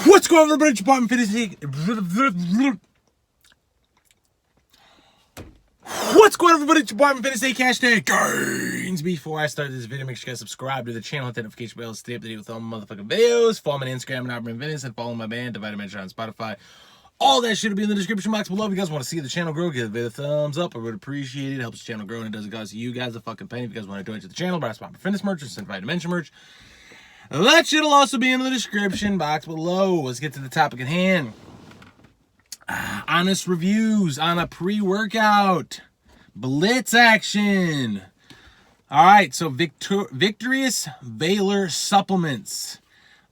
What's going on, everybody? It's Opperman Fantasy. What's going on, everybody? It's Opperman Fantasy hashtag gains. Before I start this video, make sure you guys subscribe to the channel, hit that notification bell, stay up to date with all my motherfucking videos. Follow me on Instagram at Opperman Fantasy, and follow my band, Divided Mention on Spotify. All that shit will be in the description box below. If you guys want to see the channel grow, give it a thumbs up. I would appreciate it. It helps the channel grow, and it doesn't cost you guys a fucking penny. If you guys want to donate to the channel, buy Opperman Fitness merch or send Divided Mention merch. That shit will also be in the description box below. Let's get to the topic at hand. Honest reviews on a pre-workout. Blitz action. All right, so Victorious Valor supplements.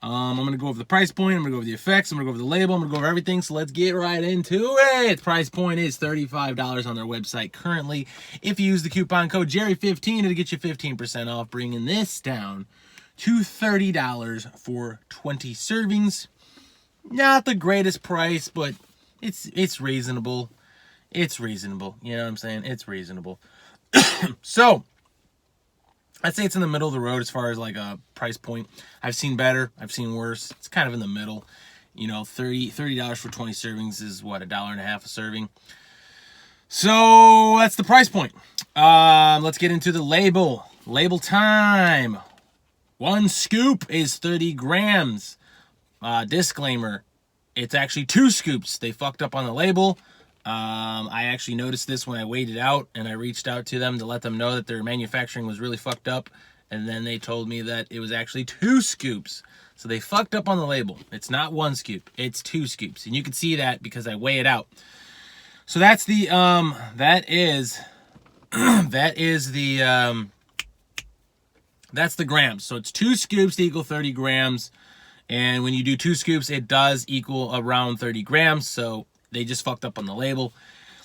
I'm going to go over the price point. I'm going to go over the effects. I'm going to go over the label. I'm going to go over everything. So let's get right into it. Price point is $35 on their website currently. If you use the coupon code Jerry15, it'll get you 15% off, bringing this down to $30 for 20 servings. Not the greatest price, but it's reasonable. It's reasonable. You know what I'm saying? It's reasonable. So, I'd say it's in the middle of the road as far as like a price point. I've seen better. I've seen worse. It's kind of in the middle. You know, $30 for 20 servings is what, $1.50 a serving. So, that's the price point. Let's get into the label. Label time. 1 scoop is 30 grams. Disclaimer, it's actually 2 scoops. They fucked up on the label. I actually noticed this when I weighed it out, and I reached out to them to let them know that their manufacturing was really fucked up, and then they told me that it was actually 2 scoops. So they fucked up on the label. It's not 1 scoop, it's 2 scoops, and you can see that because I weigh it out. So that's the that's the grams. So it's 2 scoops to equal 30 grams. And when you do 2 scoops, it does equal around 30 grams. So they just fucked up on the label.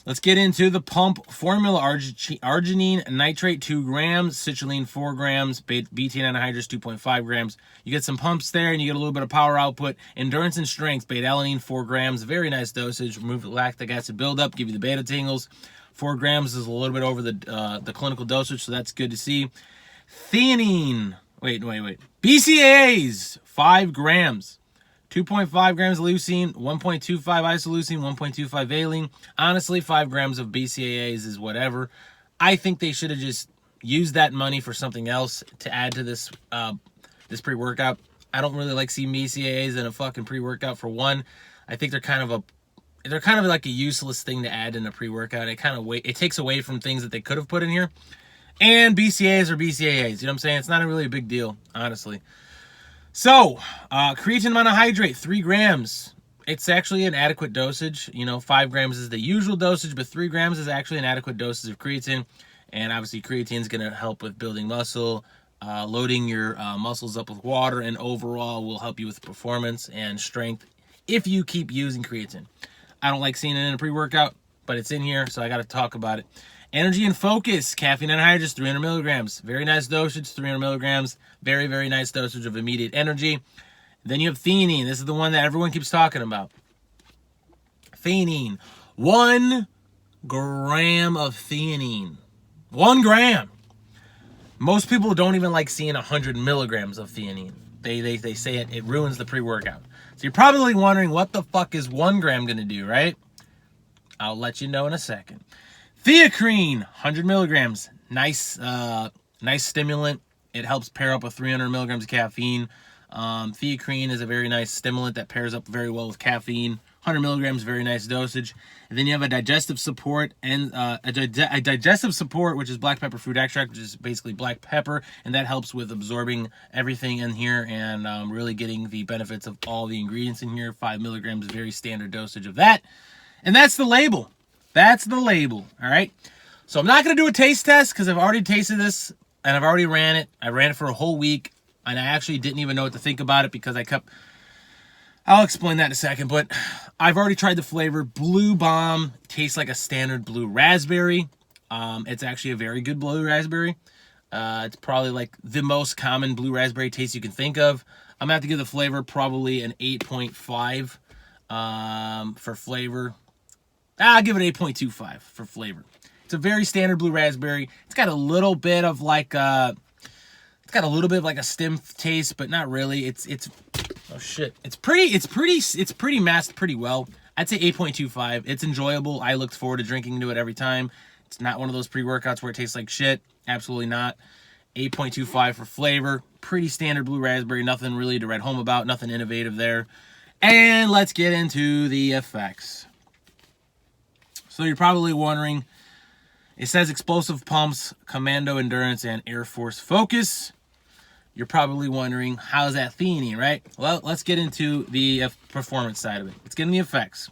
Let's get into the pump formula. Arginine nitrate 2 grams, citrulline 4 grams, betaine anhydrous 2.5 grams. You get some pumps there, and you get a little bit of power output. Endurance and strength, beta-alanine 4 grams, very nice dosage. Remove the lactic acid buildup, give you the beta tingles. 4 grams is a little bit over the clinical dosage, so that's good to see. Theanine, wait. BCAAs, 5 grams. 2.5 grams of leucine, 1.25 isoleucine, 1.25 valine. Honestly, 5 grams of BCAAs is whatever. I think they should have just used that money for something else to add to this this pre-workout. I don't really like seeing BCAAs in a fucking pre-workout. For one, I think they're kind of like a useless thing to add in a pre-workout. It takes away from things that they could have put in here. And BCAAs are BCAAs. You know what I'm saying? It's not really a big deal, honestly. So, creatine monohydrate, 3 grams. It's actually an adequate dosage. You know, 5 grams is the usual dosage, but 3 grams is actually an adequate dosage of creatine. And obviously, creatine is going to help with building muscle, loading your muscles up with water, and overall will help you with performance and strength if you keep using creatine. I don't like seeing it in a pre-workout, but it's in here, so I got to talk about it. Energy and focus, caffeine anhydrous, 300 milligrams. Very nice dosage, 300 milligrams. Very, very nice dosage of immediate energy. Then you have theanine. This is the one that everyone keeps talking about. Theanine. 1 gram of theanine. 1 gram. Most people don't even like seeing 100 milligrams of theanine. They say it ruins the pre-workout. So you're probably wondering, what the fuck is 1 gram going to do, right? I'll let you know in a second. Theacrine, 100 milligrams. Nice stimulant. It helps pair up with 300 milligrams of caffeine. Theacrine is a very nice stimulant that pairs up very well with caffeine. 100 milligrams, very nice dosage. And then you have a digestive support, and a digestive support, which is black pepper fruit extract, which is basically black pepper, and that helps with absorbing everything in here and really getting the benefits of all the ingredients in here. 5 milligrams, very standard dosage of that. And that's the label. That's the label, all right? So I'm not going to do a taste test because I've already tasted this and I've already ran it. I ran it for a whole week, and I actually didn't even know what to think about it because I'll explain that in a second, but I've already tried the flavor. Blue Bomb tastes like a standard blue raspberry. It's actually a very good blue raspberry. It's probably like the most common blue raspberry taste you can think of. I'm going to have to give the flavor probably an 8.5 for flavor. I'll give it 8.25 for flavor. It's a very standard blue raspberry. It's got a little bit of like a stem taste, but not really. It's Oh shit. It's pretty masked pretty well. I'd say 8.25. It's enjoyable. I looked forward to drinking into it every time. It's not one of those pre-workouts where it tastes like shit. Absolutely not. 8.25 for flavor. Pretty standard blue raspberry. Nothing really to write home about. Nothing innovative there. And let's get into the effects. So you're probably wondering, it says explosive pumps, commando endurance, and Air Force focus. You're probably wondering, how's that theanine, right? Well, let's get into the performance side of it. Let's get into the effects.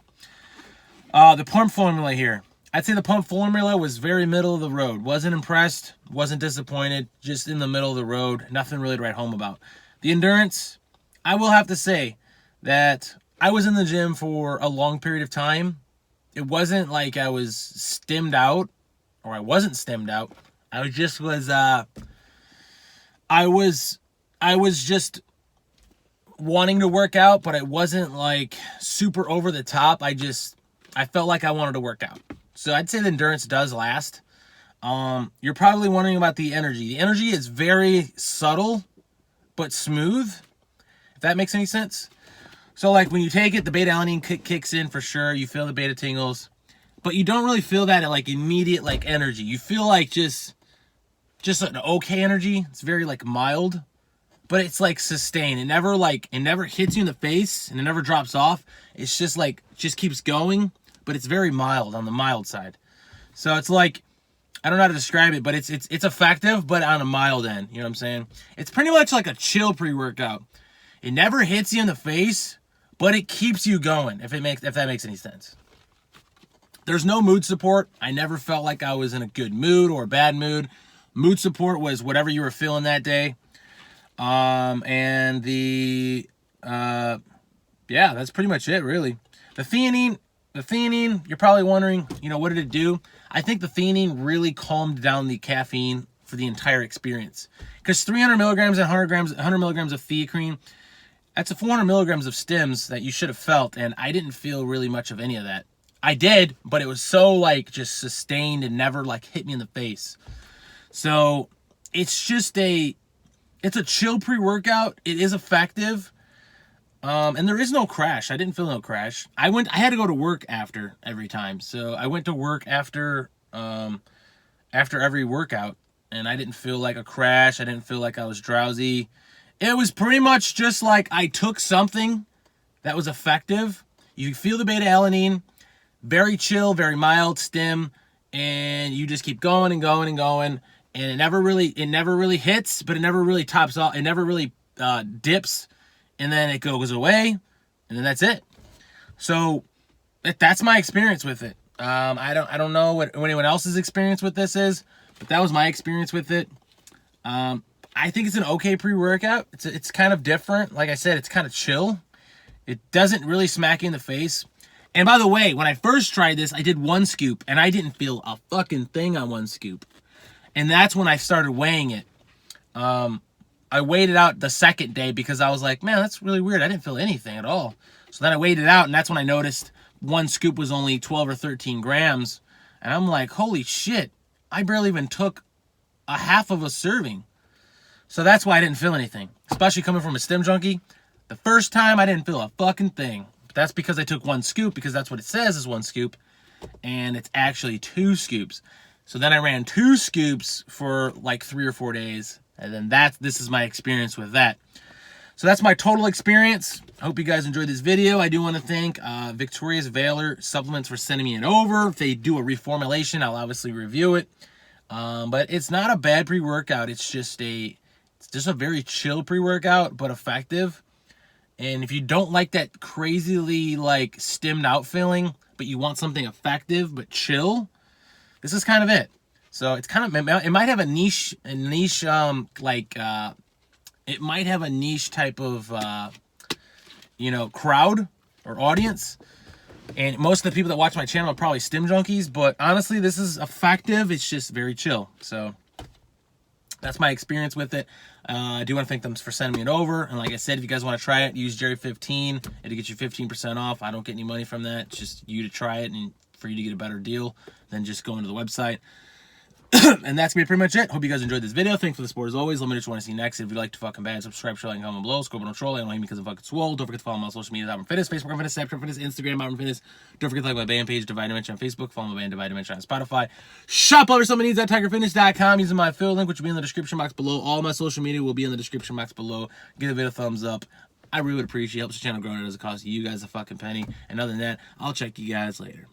The pump formula here. I'd say the pump formula was very middle of the road. Wasn't impressed, wasn't disappointed, just in the middle of the road. Nothing really to write home about. The endurance, I will have to say that I was in the gym for a long period of time. It wasn't like I was stimmed out, or I wasn't stimmed out. I just was, I was just wanting to work out, but it wasn't like super over the top. I felt like I wanted to work out. So I'd say the endurance does last. You're probably wondering about the energy. The energy is very subtle, but smooth, if that makes any sense. So like when you take it, the beta-alanine kicks in for sure. You feel the beta tingles, but you don't really feel that like immediate like energy. You feel like just an okay energy. It's very like mild, but it's like sustained. It never hits you in the face and it never drops off. It's just like, just keeps going, but it's very mild, on the mild side. So it's like, I don't know how to describe it, but it's effective, but on a mild end. You know what I'm saying? It's pretty much like a chill pre-workout. It never hits you in the face, but it keeps you going, if that makes any sense. There's no mood support. I never felt like I was in a good mood or a bad mood. Mood support was whatever you were feeling that day. And yeah, that's pretty much it, really. The theanine, you're probably wondering, you know, what did it do? I think the theanine really calmed down the caffeine for the entire experience. Because 300 milligrams and 100 milligrams of theacrine, that's 400 milligrams of stims that you should have felt, and I didn't feel really much of any of that. I did, but it was so like just sustained and never like hit me in the face. So it's just it's a chill pre-workout. It is effective. And there is no crash. I didn't feel no crash. I had to go to work after every time. So I went to work after every workout, and I didn't feel like a crash. I didn't feel like I was drowsy. It was pretty much just like I took something that was effective. You feel the beta-alanine, very chill, very mild stim, and you just keep going and going and going. And it never really hits, but it never really tops off. It never really dips, and then it goes away, and then that's it. So that's my experience with it. I don't know what anyone else's experience with this is, but that was my experience with it. I think it's an okay pre-workout. It's kind of different. Like I said, it's kind of chill. It doesn't really smack you in the face. And by the way, when I first tried this, I did 1 scoop, and I didn't feel a fucking thing on 1 scoop. And that's when I started weighing it. I weighed it out the second day because I was like, man, that's really weird. I didn't feel anything at all. So then I weighed it out, and that's when I noticed 1 scoop was only 12 or 13 grams. And I'm like, holy shit, I barely even took a half of a serving. So that's why I didn't feel anything, especially coming from a stim junkie. The first time I didn't feel a fucking thing. But that's because I took 1 scoop, because that's what it says is 1 scoop, and it's actually 2 scoops. So then I ran 2 scoops for like 3 or 4 days, and then this is my experience with that. So that's my total experience. I hope you guys enjoyed this video. I do want to thank Victoria's Valor Supplements for sending me it over. If they do a reformulation, I'll obviously review it. But it's not a bad pre-workout. It's just a very chill pre-workout, but effective. And if you don't like that crazily like stimmed out feeling, but you want something effective but chill, this is kind of it. So it's kind of, it might have a niche it might have a niche type of crowd or audience. And most of the people that watch my channel are probably stim junkies, but honestly, this is effective. It's just very chill. So that's my experience with it. I do want to thank them for sending me it over. And like I said, if you guys want to try it, use Jerry15. It'll get you 15% off. I don't get any money from that. It's just you to try it and for you to get a better deal than just going to the website. And that's gonna be pretty much it. Hope you guys enjoyed this video. Thanks for the support as always. Let me know what you want to see next. If you like to fucking bad, subscribe, share, like, comment below. Scroll below, troll. I don't hate me because I'm fucking swole. Don't forget to follow me on social media. Opperman Fitness, Facebook, Fitness, Snapchat, Fitness, Instagram, Opperman Fitness. Don't forget to like my band page, Divide Dimension on Facebook. Follow my band, Divide Dimension on Spotify. Shop all your someone needs at TigerFitness.com using my affiliate link, which will be in the description box below. All my social media will be in the description box below. Give the video a thumbs up. I really would appreciate it. Helps the channel grow and it doesn't cost you guys a fucking penny. And other than that, I'll check you guys later.